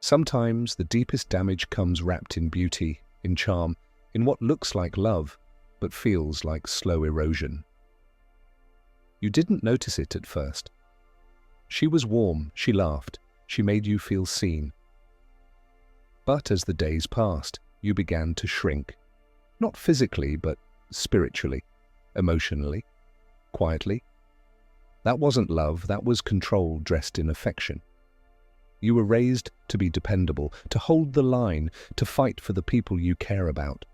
Sometimes the deepest damage comes wrapped in beauty, in charm, in what looks like love, but feels like slow erosion. You didn't notice it at first. She was warm, she laughed, she made you feel seen. But as the days passed, you began to shrink. Not physically, but spiritually, emotionally, quietly. That wasn't love, that was control dressed in affection. You were raised to be dependable, to hold the line, to fight for the people you care about.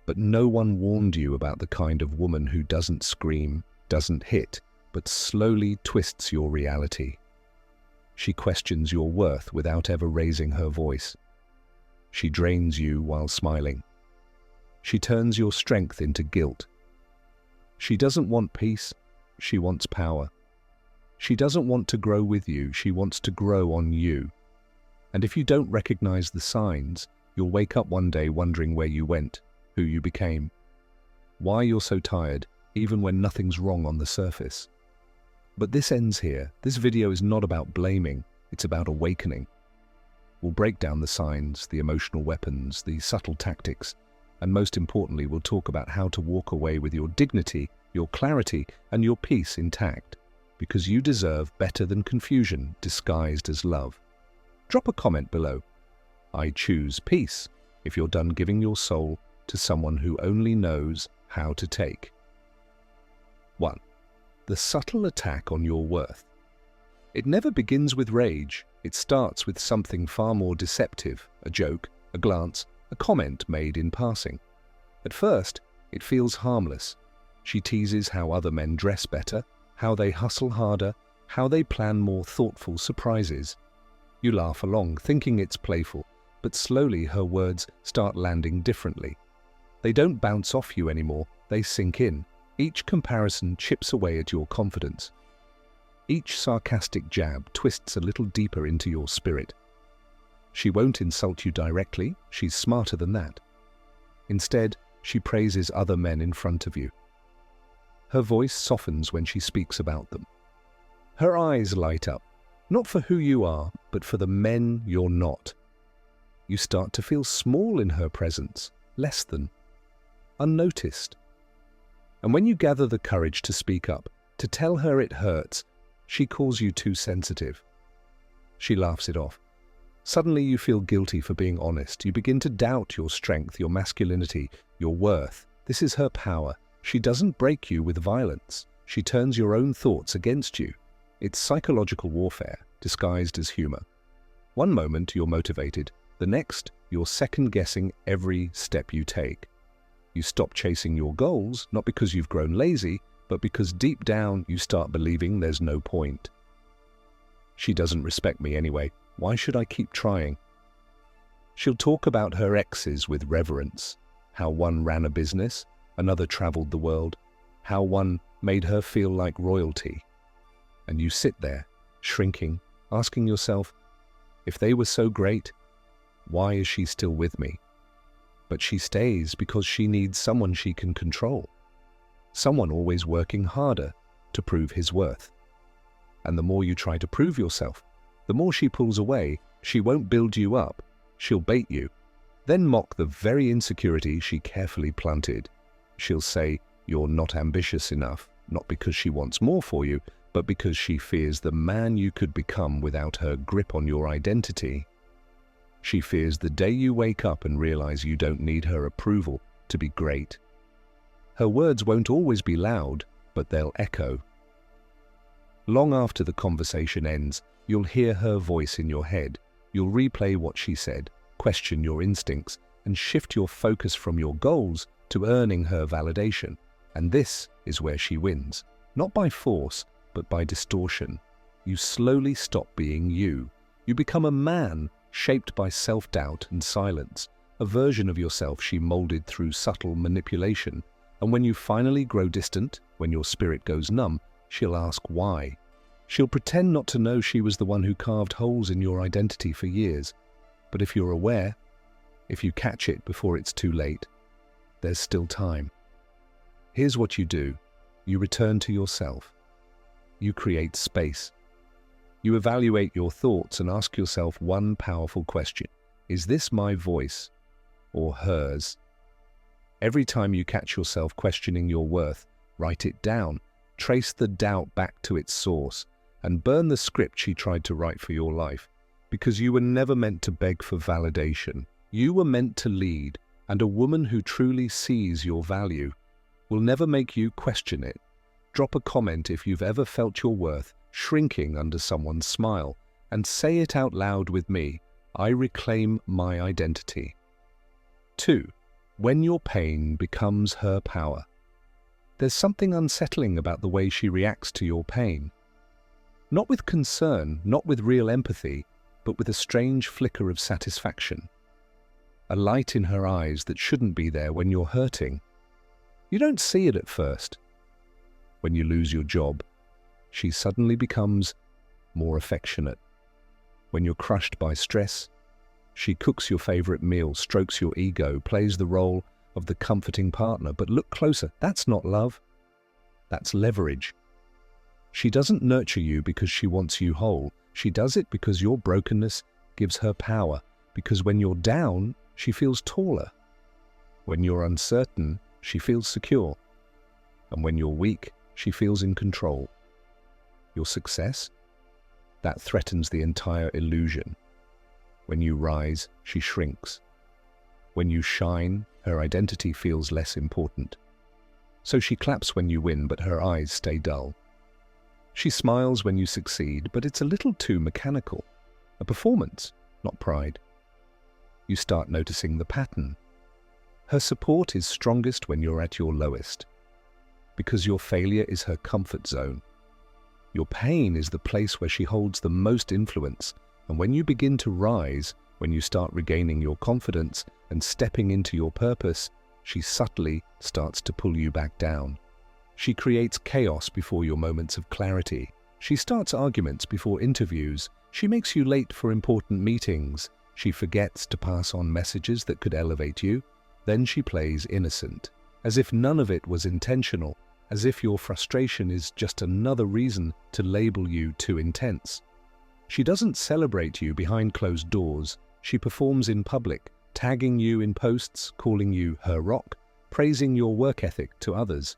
But no one warned you about the kind of woman who doesn't scream, doesn't hit, but slowly twists your reality. She questions your worth without ever raising her voice. She drains you while smiling. She turns your strength into guilt. She doesn't want peace, she wants power. She doesn't want to grow with you, she wants to grow on you. And if you don't recognize the signs, you'll wake up one day wondering where you went, who you became, why you're so tired, even when nothing's wrong on the surface. But this ends here. This video is not about blaming, it's about awakening. We'll break down the signs, the emotional weapons, the subtle tactics, and most importantly, we'll talk about how to walk away with your dignity, your clarity, and your peace intact, because you deserve better than confusion disguised as love. Drop a comment below. I choose peace if you're done giving your soul to someone who only knows how to take. 1. The subtle attack on your worth. It never begins with rage. It starts with something far more deceptive, a joke, a glance, a comment made in passing. At first, it feels harmless. She teases how other men dress better, how they hustle harder, how they plan more thoughtful surprises. You laugh along, thinking it's playful, but slowly her words start landing differently. They don't bounce off you anymore, they sink in. Each comparison chips away at your confidence. Each sarcastic jab twists a little deeper into your spirit. She won't insult you directly, she's smarter than that. Instead, she praises other men in front of you. Her voice softens when she speaks about them. Her eyes light up, not for who you are, but for the men you're not. You start to feel small in her presence, less than, unnoticed. And when you gather the courage to speak up, to tell her it hurts, she calls you too sensitive. She laughs it off. Suddenly you feel guilty for being honest. You begin to doubt your strength, your masculinity, your worth. This is her power. She doesn't break you with violence. She turns your own thoughts against you. It's psychological warfare, disguised as humor. One moment you're motivated, the next you're second-guessing every step you take. You stop chasing your goals, not because you've grown lazy, but because deep down you start believing there's no point. She doesn't respect me anyway. Why should I keep trying? She'll talk about her exes with reverence, how one ran a business, another traveled the world, how one made her feel like royalty. And you sit there, shrinking, asking yourself, if they were so great, why is she still with me? But she stays because she needs someone she can control. Someone always working harder to prove his worth. And the more you try to prove yourself, the more she pulls away. She won't build you up, she'll bait you, then mock the very insecurity she carefully planted. She'll say you're not ambitious enough, not because she wants more for you, but because she fears the man you could become without her grip on your identity. She fears the day you wake up and realize you don't need her approval to be great. Her words won't always be loud, but they'll echo. Long after the conversation ends, you'll hear her voice in your head. You'll replay what she said, question your instincts, and shift your focus from your goals to earning her validation. And this is where she wins. Not by force, but by distortion. You slowly stop being you. You become a man shaped by self-doubt and silence, a version of yourself she molded through subtle manipulation. And when you finally grow distant, when your spirit goes numb, she'll ask why. She'll pretend not to know she was the one who carved holes in your identity for years. But if you're aware, if you catch it before it's too late, there's still time. Here's what you do. You return to yourself. You create space. You evaluate your thoughts and ask yourself one powerful question. Is this my voice or hers? Every time you catch yourself questioning your worth, write it down, trace the doubt back to its source, and burn the script she tried to write for your life. Because you were never meant to beg for validation. You were meant to lead, and a woman who truly sees your value will never make you question it. Drop a comment if you've ever felt your worth shrinking under someone's smile, and say it out loud with me. I reclaim my identity. 2. When your pain becomes her power. There's something unsettling about the way she reacts to your pain. Not with concern, not with real empathy, but with a strange flicker of satisfaction. A light in her eyes that shouldn't be there when you're hurting. You don't see it at first. When you lose your job, she suddenly becomes more affectionate. When you're crushed by stress, she cooks your favorite meal, strokes your ego, plays the role of the comforting partner. But look closer, that's not love. That's leverage. She doesn't nurture you because she wants you whole. She does it because your brokenness gives her power. Because when you're down, she feels taller. When you're uncertain, she feels secure. And when you're weak, she feels in control. Your success? That threatens the entire illusion. When you rise, she shrinks. When you shine, her identity feels less important. So she claps when you win, but her eyes stay dull. She smiles when you succeed, but it's a little too mechanical. A performance, not pride. You start noticing the pattern. Her support is strongest when you're at your lowest, because your failure is her comfort zone. Your pain is the place where she holds the most influence, and when you begin to rise, when you start regaining your confidence and stepping into your purpose, she subtly starts to pull you back down. She creates chaos before your moments of clarity. She starts arguments before interviews. She makes you late for important meetings. She forgets to pass on messages that could elevate you. Then she plays innocent, as if none of it was intentional, as if your frustration is just another reason to label you too intense. She doesn't celebrate you behind closed doors. She performs in public, tagging you in posts, calling you her rock, praising your work ethic to others.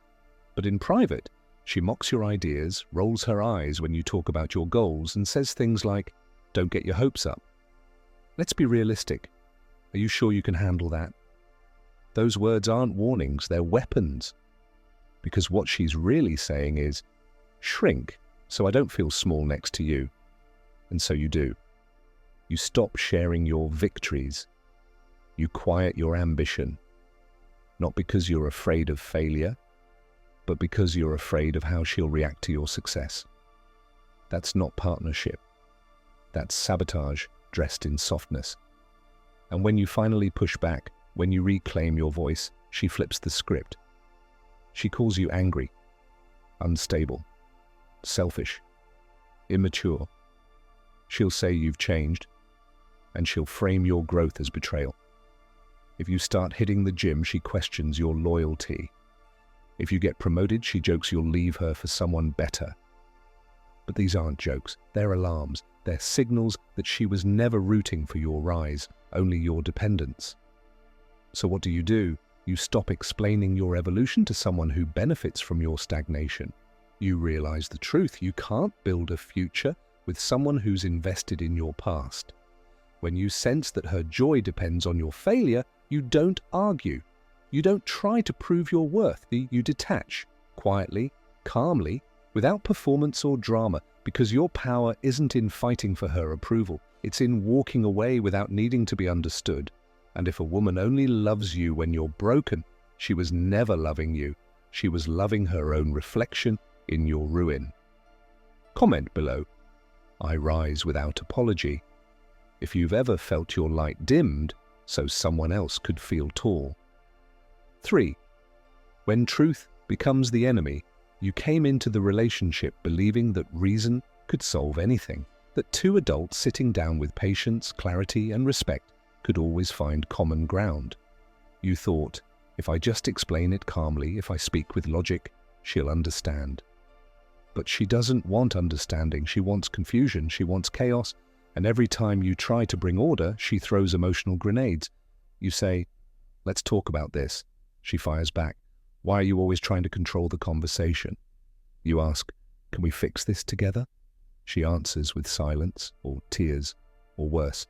But in private, she mocks your ideas, rolls her eyes when you talk about your goals, and says things like, "Don't get your hopes up." Let's be realistic. Are you sure you can handle that? Those words aren't warnings, they're weapons. Because what she's really saying is, shrink so I don't feel small next to you. And so you do. You stop sharing your victories. You quiet your ambition. Not because you're afraid of failure, but because you're afraid of how she'll react to your success. That's not partnership. That's sabotage dressed in softness. And when you finally push back, when you reclaim your voice, she flips the script. She calls you angry, unstable, selfish, immature. She'll say you've changed, and she'll frame your growth as betrayal. If you start hitting the gym, she questions your loyalty. If you get promoted, she jokes you'll leave her for someone better. But these aren't jokes, they're alarms. They're signals that she was never rooting for your rise, only your dependence. So what do? You stop explaining your evolution to someone who benefits from your stagnation. You realize the truth. You can't build a future with someone who's invested in your past. When you sense that her joy depends on your failure, you don't argue. You don't try to prove your worth. You detach, quietly, calmly, without performance or drama, because your power isn't in fighting for her approval. It's in walking away without needing to be understood. And if a woman only loves you when you're broken, she was never loving you. She was loving her own reflection in your ruin. Comment below. I rise without apology. If you've ever felt your light dimmed, so someone else could feel tall. 3. When truth becomes the enemy, you came into the relationship believing that reason could solve anything, that two adults sitting down with patience, clarity, and respect could always find common ground. You thought, if I just explain it calmly, if I speak with logic, she'll understand. But she doesn't want understanding. She wants confusion. She wants chaos. And every time you try to bring order, she throws emotional grenades. You say, "Let's talk about this." She fires back, "Why are you always trying to control the conversation?" You ask, "Can we fix this together?" She answers with silence or tears, or worse,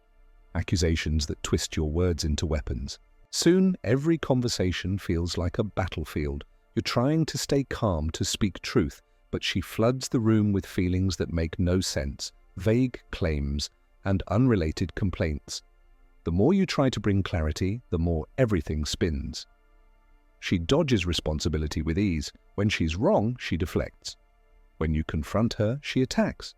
accusations that twist your words into weapons. Soon, every conversation feels like a battlefield. You're trying to stay calm, to speak truth, but she floods the room with feelings that make no sense, vague claims, and unrelated complaints. The more you try to bring clarity, the more everything spins. She dodges responsibility with ease. When she's wrong, she deflects. When you confront her, she attacks.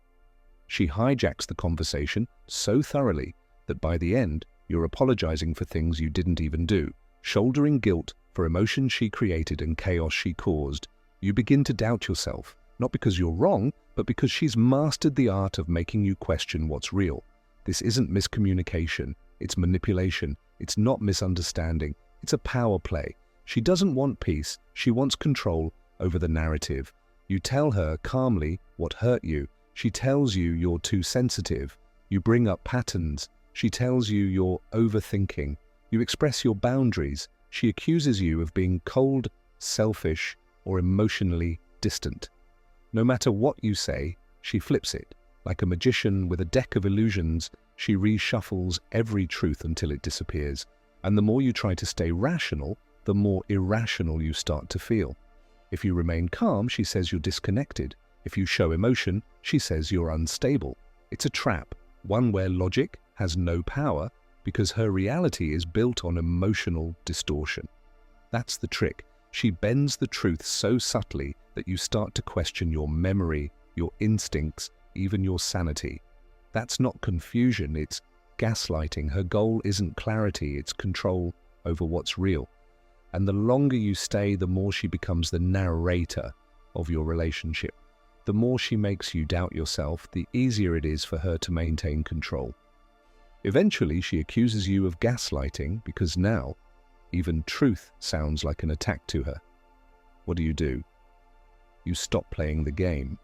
She hijacks the conversation so thoroughly that by the end, you're apologizing for things you didn't even do, shouldering guilt for emotions she created and chaos she caused. You begin to doubt yourself, not because you're wrong, but because she's mastered the art of making you question what's real. This isn't miscommunication, it's manipulation, it's not misunderstanding, it's a power play. She doesn't want peace, she wants control over the narrative. You tell her calmly what hurt you. She tells you you're too sensitive. You bring up patterns. She tells you you're overthinking. You express your boundaries. She accuses you of being cold, selfish, or emotionally distant. No matter what you say, she flips it. Like a magician with a deck of illusions, she reshuffles every truth until it disappears. And the more you try to stay rational, the more irrational you start to feel. If you remain calm, she says you're disconnected. If you show emotion, she says you're unstable. It's a trap, one where logic has no power because her reality is built on emotional distortion. That's the trick. She bends the truth so subtly that you start to question your memory, your instincts, even your sanity. That's not confusion, it's gaslighting. Her goal isn't clarity, it's control over what's real. And the longer you stay, the more she becomes the narrator of your relationship. The more she makes you doubt yourself, the easier it is for her to maintain control. Eventually, she accuses you of gaslighting because now, even truth sounds like an attack to her. What do? You stop playing the game.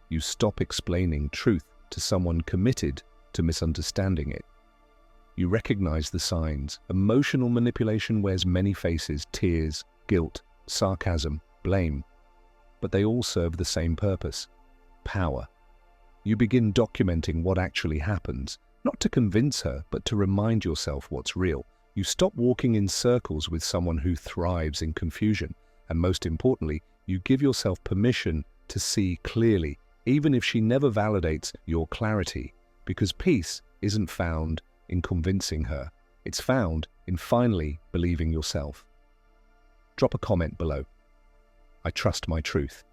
You stop explaining truth to someone committed to misunderstanding it. You recognize the signs. Emotional manipulation wears many faces: tears, guilt, sarcasm, blame. But they all serve the same purpose: power. You begin documenting what actually happens, not to convince her, but to remind yourself what's real. You stop walking in circles with someone who thrives in confusion. And most importantly, you give yourself permission to see clearly, even if she never validates your clarity, because peace isn't found in convincing her. It's found in finally believing yourself. Drop a comment below. I trust my truth.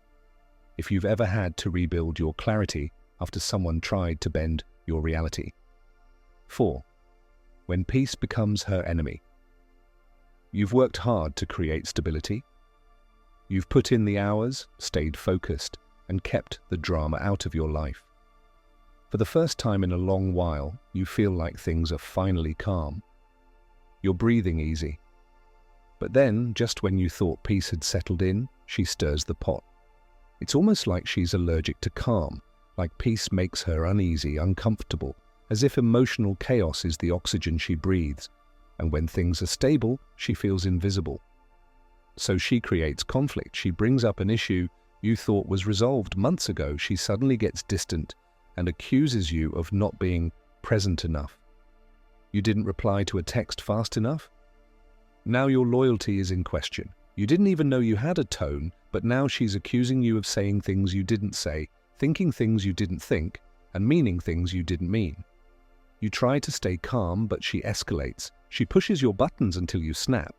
If you've ever had to rebuild your clarity after someone tried to bend your reality. 4. When peace becomes her enemy. You've worked hard to create stability. You've put in the hours, stayed focused, and kept the drama out of your life. For the first time in a long while, you feel like things are finally calm. You're breathing easy. But then, just when you thought peace had settled in, she stirs the pot. It's almost like she's allergic to calm, like peace makes her uneasy, uncomfortable, as if emotional chaos is the oxygen she breathes, and when things are stable, she feels invisible. So she creates conflict. She brings up an issue you thought was resolved months ago. She suddenly gets distant and accuses you of not being present enough. You didn't reply to a text fast enough? Now your loyalty is in question. You didn't even know you had a tone, but now she's accusing you of saying things you didn't say, thinking things you didn't think, and meaning things you didn't mean. You try to stay calm, but she escalates. She pushes your buttons until you snap.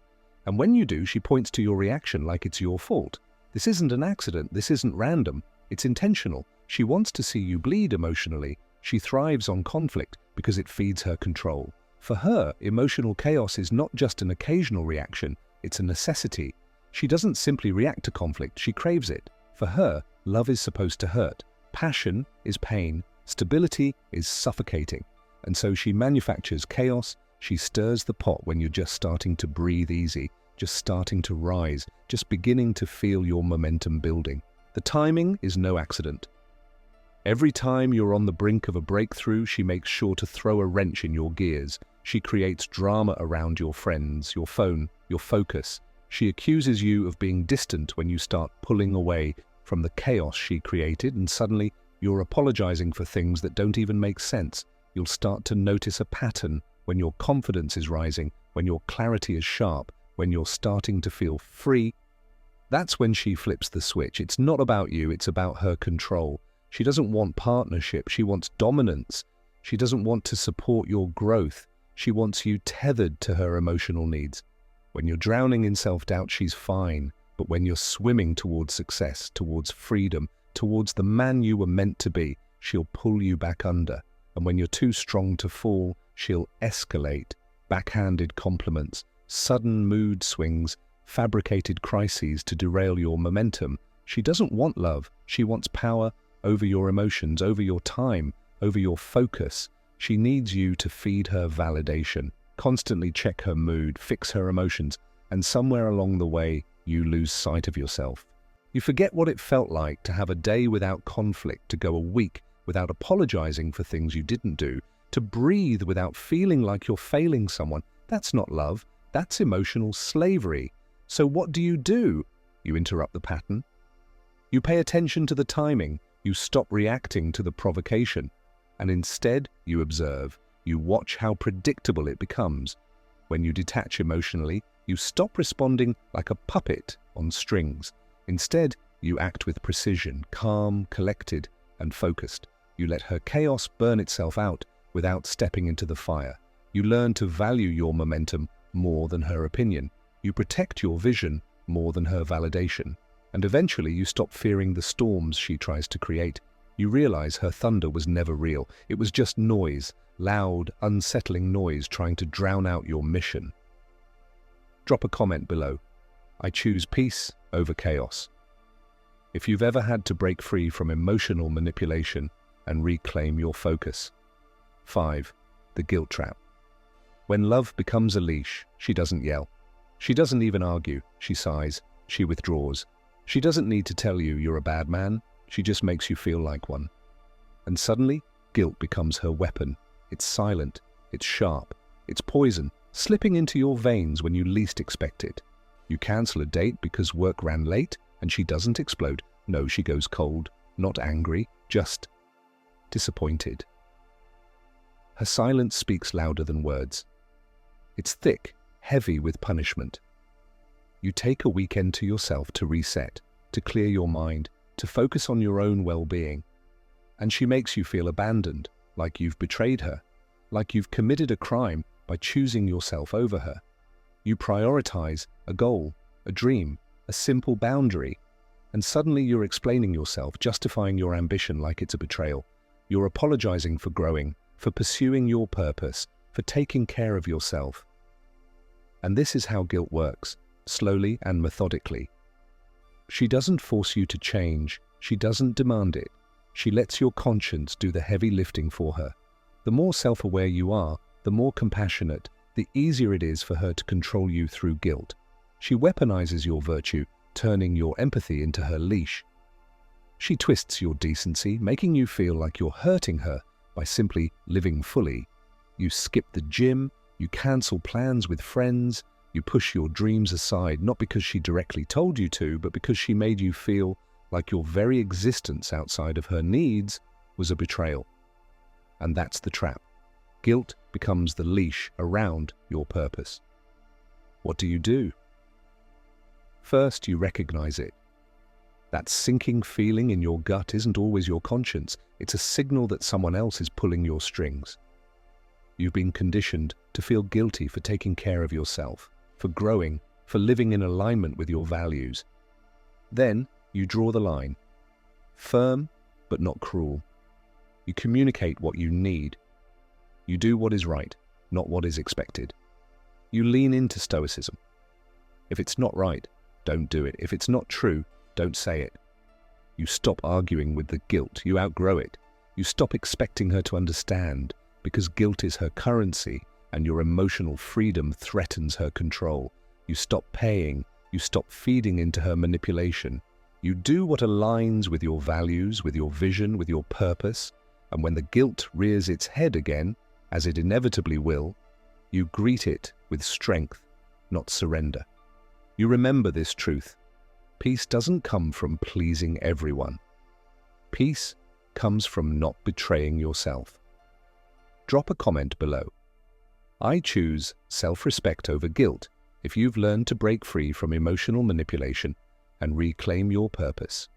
And when you do, she points to your reaction like it's your fault. This isn't an accident. This isn't random. It's intentional. She wants to see you bleed emotionally. She thrives on conflict because it feeds her control. For her, emotional chaos is not just an occasional reaction. It's a necessity. She doesn't simply react to conflict. She craves it. For her, love is supposed to hurt. Passion is pain. Stability is suffocating. And so she manufactures chaos. She stirs the pot when you're just starting to breathe easy, just starting to rise, just beginning to feel your momentum building. The timing is no accident. Every time you're on the brink of a breakthrough, she makes sure to throw a wrench in your gears. She creates drama around your friends, your phone, your focus. She accuses you of being distant when you start pulling away from the chaos she created, and suddenly you're apologizing for things that don't even make sense. You'll start to notice a pattern when your confidence is rising, when your clarity is sharp, when you're starting to feel free. That's when she flips the switch. It's not about you, it's about her control. She doesn't want partnership, she wants dominance. She doesn't want to support your growth. She wants you tethered to her emotional needs. When you're drowning in self-doubt, she's fine. But when you're swimming towards success, towards freedom, towards the man you were meant to be, she'll pull you back under. And when you're too strong to fall, she'll escalate. Backhanded compliments, sudden mood swings, fabricated crises to derail your momentum. She doesn't want love. She wants power over your emotions, over your time, over your focus. She needs you to feed her validation, constantly check her mood, fix her emotions, and somewhere along the way, you lose sight of yourself. You forget what it felt like to have a day without conflict, to go a week without apologizing for things you didn't do, to breathe without feeling like you're failing someone. That's not love, that's emotional slavery. So what do? You interrupt the pattern. You pay attention to the timing, you stop reacting to the provocation, and instead you observe. You watch how predictable it becomes. When you detach emotionally, you stop responding like a puppet on strings. Instead, you act with precision, calm, collected, and focused. You let her chaos burn itself out without stepping into the fire. You learn to value your momentum more than her opinion. You protect your vision more than her validation. And eventually you stop fearing the storms she tries to create. You realize her thunder was never real. It was just noise, loud, unsettling noise trying to drown out your mission. Drop a comment below. I choose peace over chaos. If you've ever had to break free from emotional manipulation and reclaim your focus. 5. The guilt trap. When love becomes a leash, she doesn't yell. She doesn't even argue. She sighs. She withdraws. She doesn't need to tell you you're a bad man. She just makes you feel like one. And suddenly, guilt becomes her weapon. It's silent. It's sharp. It's poison, slipping into your veins when you least expect it. You cancel a date because work ran late, and she doesn't explode. No, she goes cold, not angry, just disappointed. Her silence speaks louder than words. It's thick, heavy with punishment. You take a weekend to yourself to reset, to clear your mind, to focus on your own well-being. And she makes you feel abandoned, like you've betrayed her, like you've committed a crime by choosing yourself over her. You prioritize a goal, a dream, a simple boundary, and suddenly you're explaining yourself, justifying your ambition like it's a betrayal. You're apologizing for growing, for pursuing your purpose, for taking care of yourself. And this is how guilt works, slowly and methodically. She doesn't force you to change, she doesn't demand it. She lets your conscience do the heavy lifting for her. The more self-aware you are, the more compassionate, the easier it is for her to control you through guilt. She weaponizes your virtue, turning your empathy into her leash. She twists your decency, making you feel like you're hurting her by simply living fully. You skip the gym, you cancel plans with friends, you push your dreams aside, not because she directly told you to, but because she made you feel like your very existence outside of her needs was a betrayal. And that's the trap. Guilt becomes the leash around your purpose. What do? First, you recognize it. That sinking feeling in your gut isn't always your conscience. It's a signal that someone else is pulling your strings. You've been conditioned to feel guilty for taking care of yourself, for growing, for living in alignment with your values. Then, you draw the line. Firm, but not cruel. You communicate what you need. You do what is right, not what is expected. You lean into Stoicism. If it's not right, don't do it. If it's not true, don't say it. You stop arguing with the guilt. You outgrow it. You stop expecting her to understand, because guilt is her currency and your emotional freedom threatens her control. You stop paying. You stop feeding into her manipulation. You do what aligns with your values, with your vision, with your purpose, and when the guilt rears its head again, as it inevitably will, you greet it with strength, not surrender. You remember this truth. Peace doesn't come from pleasing everyone. Peace comes from not betraying yourself. Drop a comment below. I choose self-respect over guilt if you've learned to break free from emotional manipulation and reclaim your purpose.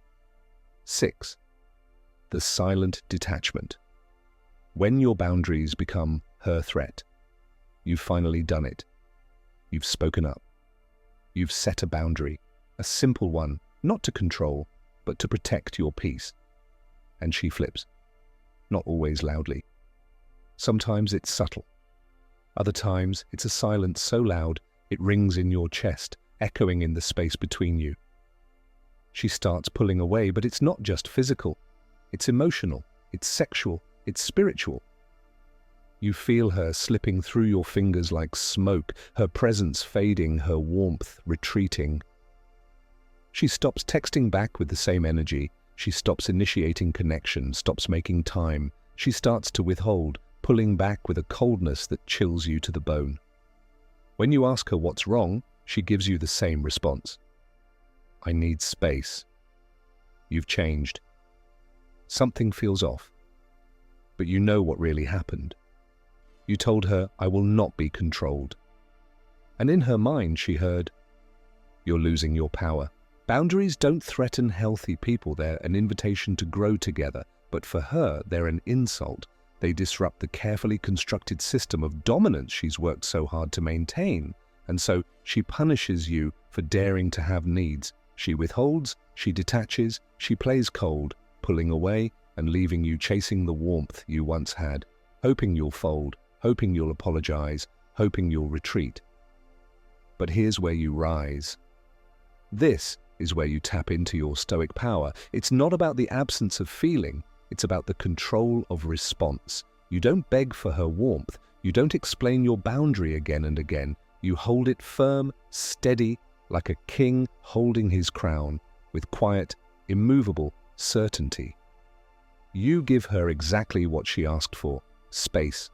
6. The silent detachment. When your boundaries become her threat, you've finally done it. You've spoken up. You've set a boundary, a simple one, not to control, but to protect your peace. And she flips. Not always loudly. Sometimes it's subtle. Other times it's a silence so loud it rings in your chest, echoing in the space between you. She starts pulling away, but it's not just physical. It's emotional, it's sexual, it's spiritual. You feel her slipping through your fingers like smoke, her presence fading, her warmth retreating. She stops texting back with the same energy. She stops initiating connection, stops making time. She starts to withhold, pulling back with a coldness that chills you to the bone. When you ask her what's wrong, she gives you the same response. I need space. You've changed. Something feels off. But you know what really happened. You told her, I will not be controlled. And in her mind she heard, you're losing your power. Boundaries don't threaten healthy people. They're an invitation to grow together. But for her, they're an insult. They disrupt the carefully constructed system of dominance she's worked so hard to maintain. And so she punishes you for daring to have needs. She withholds, she detaches, she plays cold, pulling away and leaving you chasing the warmth you once had, hoping you'll fold, hoping you'll apologize, hoping you'll retreat. But here's where you rise. This is where you tap into your stoic power. It's not about the absence of feeling, it's about the control of response. You don't beg for her warmth, you don't explain your boundary again and again. You hold it firm, steady, like a king holding his crown, with quiet, immovable certainty. You give her exactly what she asked for, space.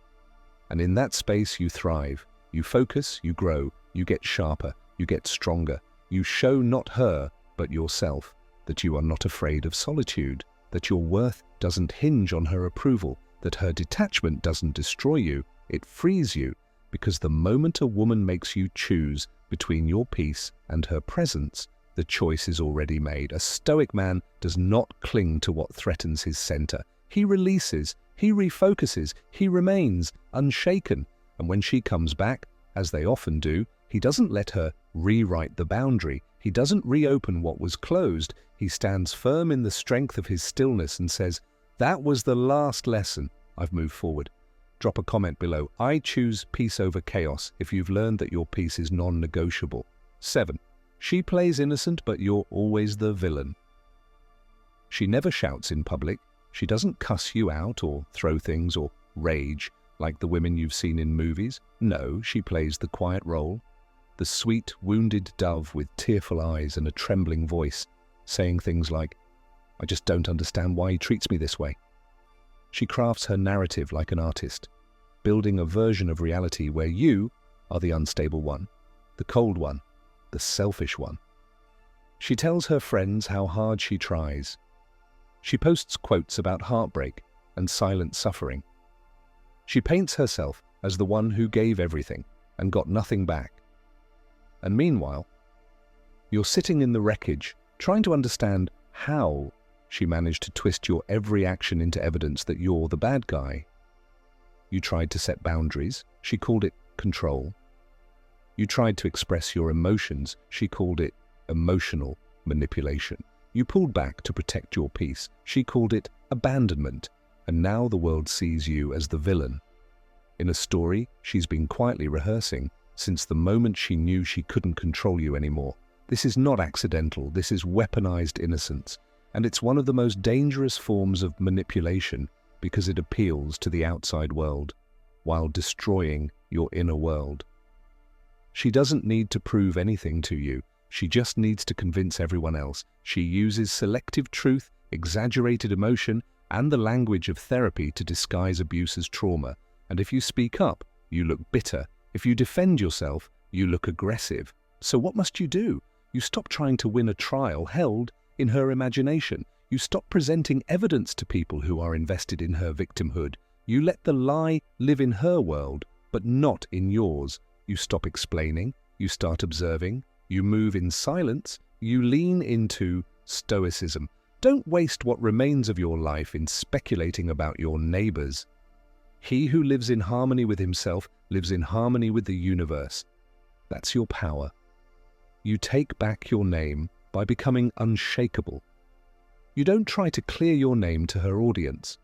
And in that space you thrive. You focus, you grow, you get sharper, you get stronger. You show not her, but yourself, that you are not afraid of solitude, that your worth doesn't hinge on her approval, that her detachment doesn't destroy you, it frees you, because the moment a woman makes you choose between your peace and her presence, the choice is already made. A stoic man does not cling to what threatens his center. He releases, he refocuses, he remains unshaken, and when she comes back, as they often do, he doesn't let her rewrite the boundary. He doesn't reopen what was closed. He stands firm in the strength of his stillness and says, that was the last lesson. I've moved forward. Drop a comment below. I choose peace over chaos if you've learned that your peace is non-negotiable. 7. She plays innocent, but you're always the villain. She never shouts in public. She doesn't cuss you out or throw things or rage like the women you've seen in movies. No, she plays the quiet role. The sweet, wounded dove with tearful eyes and a trembling voice, saying things like, I just don't understand why he treats me this way. She crafts her narrative like an artist, building a version of reality where you are the unstable one, the cold one, the selfish one. She tells her friends how hard she tries. She posts quotes about heartbreak and silent suffering. She paints herself as the one who gave everything and got nothing back. And meanwhile, you're sitting in the wreckage, trying to understand how she managed to twist your every action into evidence that you're the bad guy. You tried to set boundaries. She called it control. You tried to express your emotions. She called it emotional manipulation. You pulled back to protect your peace. She called it abandonment. And now the world sees you as the villain. In a story she's been quietly rehearsing since the moment she knew she couldn't control you anymore. This is not accidental. This is weaponized innocence. And it's one of the most dangerous forms of manipulation because it appeals to the outside world while destroying your inner world. She doesn't need to prove anything to you. She just needs to convince everyone else. She uses selective truth, exaggerated emotion, and the language of therapy to disguise abuse as trauma. And if you speak up, you look bitter. If you defend yourself, you look aggressive. So what must you do? You stop trying to win a trial held in her imagination. You stop presenting evidence to people who are invested in her victimhood. You let the lie live in her world, but not in yours. You stop explaining. You start observing. You move in silence. You lean into Stoicism. Don't waste what remains of your life in speculating about your neighbors. He who lives in harmony with himself lives in harmony with the universe. That's your power. You take back your name by becoming unshakable. You don't try to clear your name to her audience.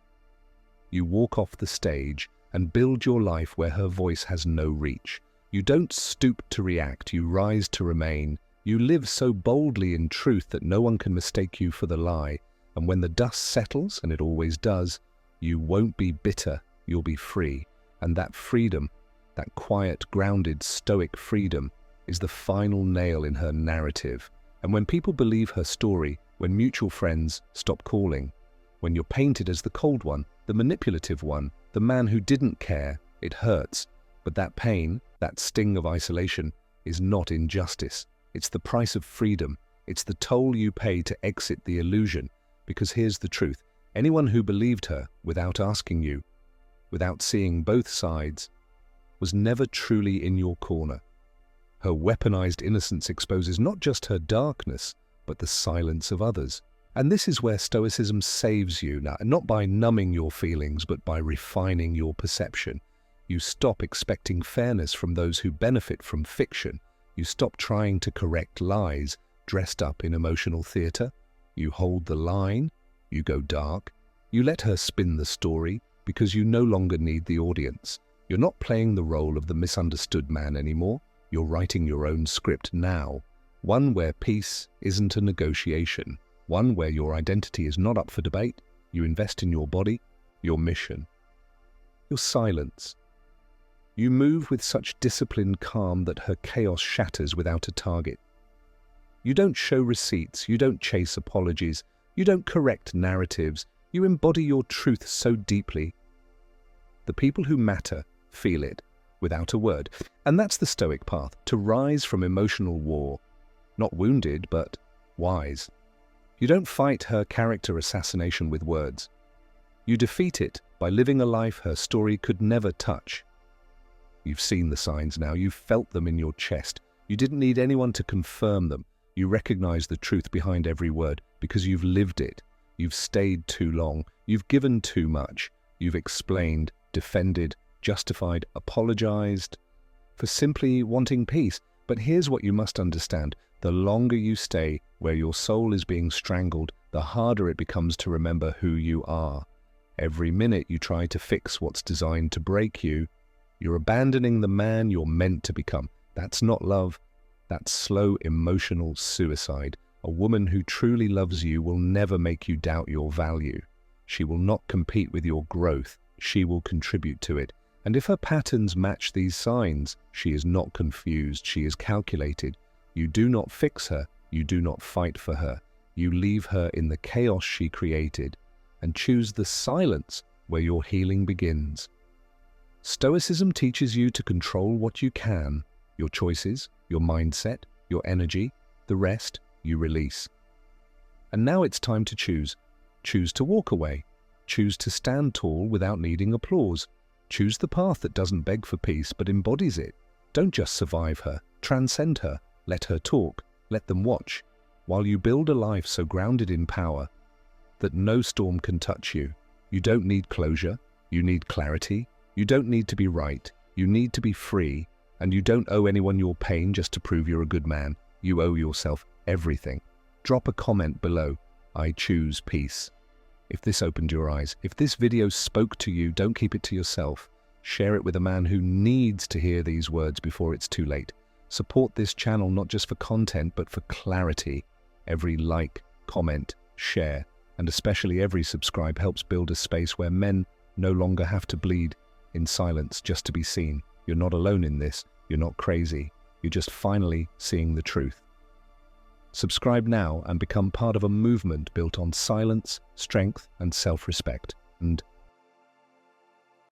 You walk off the stage and build your life where her voice has no reach. You don't stoop to react, you rise to remain. You live so boldly in truth that no one can mistake you for the lie. And when the dust settles, and it always does, you won't be bitter, you'll be free. And that freedom, that quiet, grounded, stoic freedom, is the final nail in her narrative. And when people believe her story, when mutual friends stop calling, when you're painted as the cold one, the manipulative one, the man who didn't care, it hurts. But that pain, that sting of isolation, is not injustice. It's the price of freedom. It's the toll you pay to exit the illusion. Because here's the truth. Anyone who believed her without asking you, without seeing both sides, was never truly in your corner. Her weaponized innocence exposes not just her darkness, but the silence of others. And this is where Stoicism saves you, now, not by numbing your feelings, but by refining your perception. You stop expecting fairness from those who benefit from fiction. You stop trying to correct lies dressed up in emotional theater. You hold the line. You go dark. You let her spin the story because you no longer need the audience. You're not playing the role of the misunderstood man anymore. You're writing your own script now. One where peace isn't a negotiation. One where your identity is not up for debate. You invest in your body, your mission, your silence. You move with such disciplined calm that her chaos shatters without a target. You don't show receipts. You don't chase apologies. You don't correct narratives. You embody your truth so deeply. The people who matter feel it without a word. And that's the Stoic path, to rise from emotional war. Not wounded, but wise. You don't fight her character assassination with words. You defeat it by living a life her story could never touch. You've seen the signs now. You've felt them in your chest. You didn't need anyone to confirm them. You recognize the truth behind every word because you've lived it. You've stayed too long. You've given too much. You've explained, defended, justified, apologized for simply wanting peace. But here's what you must understand. The longer you stay where your soul is being strangled, the harder it becomes to remember who you are. Every minute you try to fix what's designed to break you, you're abandoning the man you're meant to become. That's not love. That's slow emotional suicide. A woman who truly loves you will never make you doubt your value. She will not compete with your growth. She will contribute to it. And if her patterns match these signs, she is not confused. She is calculated. You do not fix her. You do not fight for her. You leave her in the chaos she created and choose the silence where your healing begins. Stoicism teaches you to control what you can, your choices, your mindset, your energy. The rest you release. And now it's time to choose. Choose to walk away. Choose to stand tall without needing applause. Choose the path that doesn't beg for peace but embodies it. Don't just survive her. Transcend her. Let her talk. Let them watch. While you build a life so grounded in power that no storm can touch you. You don't need closure. You need clarity. You don't need to be right. You need to be free. And you don't owe anyone your pain just to prove you're a good man. You owe yourself everything. Drop a comment below. I choose peace. If this opened your eyes, if this video spoke to you, don't keep it to yourself. Share it with a man who needs to hear these words before it's too late. Support this channel not just for content, but for clarity. Every like, comment, share, and especially every subscribe helps build a space where men no longer have to bleed in silence just to be seen. You're not alone in this. You're not crazy. You're just finally seeing the truth. Subscribe now and become part of a movement built on silence, strength, and self-respect. And